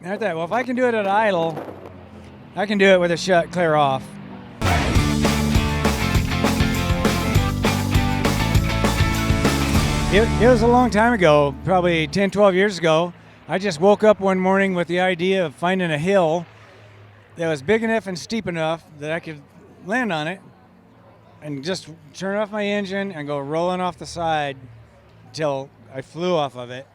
And I thought, well, if I can do it at idle, I can do it with a shut clear off. It was a long time ago, probably 10, 12 years ago. I just woke up one morning with the idea of finding a hill that was big enough and steep enough that I could land on it and just turn off my engine and go rolling off the side till I flew off of it.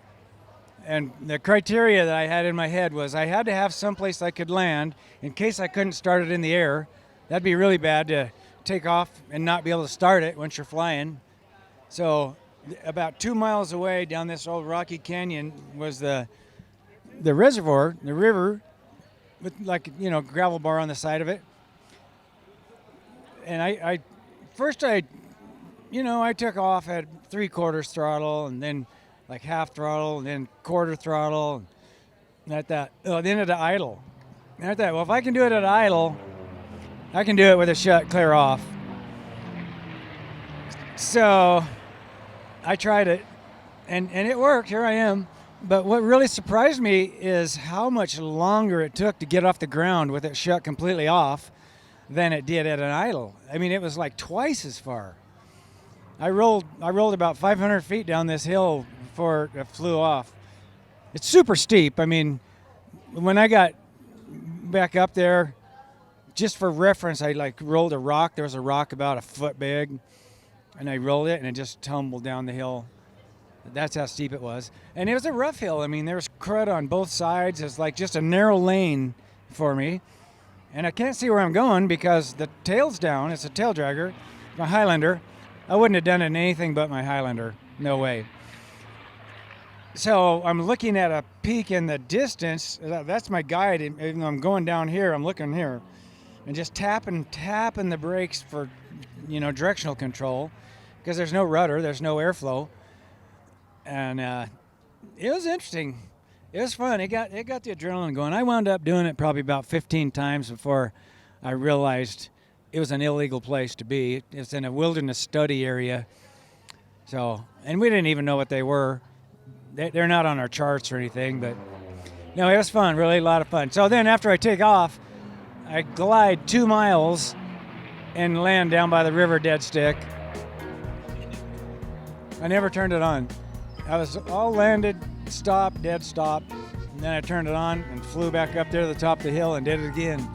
And the criteria that I had in my head was I had to have someplace I could land in case I couldn't start it in the air. That'd be really bad to take off and not be able to start it once you're flying. So about 2 miles away down this old rocky canyon was the reservoir, the river, with gravel bar on the side of it. And I took off at 3/4 throttle and then like half throttle and then quarter throttle. And I thought, then at idle. And I thought, well, if I can do it at idle, I can do it with a shut clear off. So I tried it and it worked. Here I am. But what really surprised me is how much longer it took to get off the ground with it shut completely off than it did at an idle. I mean, it was like twice as far. I rolled about 500 feet down this hill before it flew off. It's super steep. I mean, when I got back up there, just for reference, I rolled a rock. There was a rock about a foot big, and I rolled it, and it just tumbled down the hill. That's how steep it was. And it was a rough hill. I mean, there was crud on both sides. It's like just a narrow lane for me. And I can't see where I'm going because the tail's down. It's a tail dragger, my Highlander. I wouldn't have done it in anything but my Highlander. No way. So I'm looking at a peak in the distance. That's my guide. Even though I'm going down here, I'm looking here. And just tapping the brakes for, directional control. Because there's no rudder, there's no airflow. And it was interesting. It was fun. It got the adrenaline going. I wound up doing it probably about 15 times before I realized it was an illegal place to be. It's in a wilderness study area. So, and we didn't even know what they were. They're not on our charts or anything, but no, it was fun. Really a lot of fun. So then after I take off, I glide 2 miles and land down by the river dead stick. I never turned it on. I was all landed, stopped, dead stop, and then I turned it on and flew back up there to the top of the hill and did it again.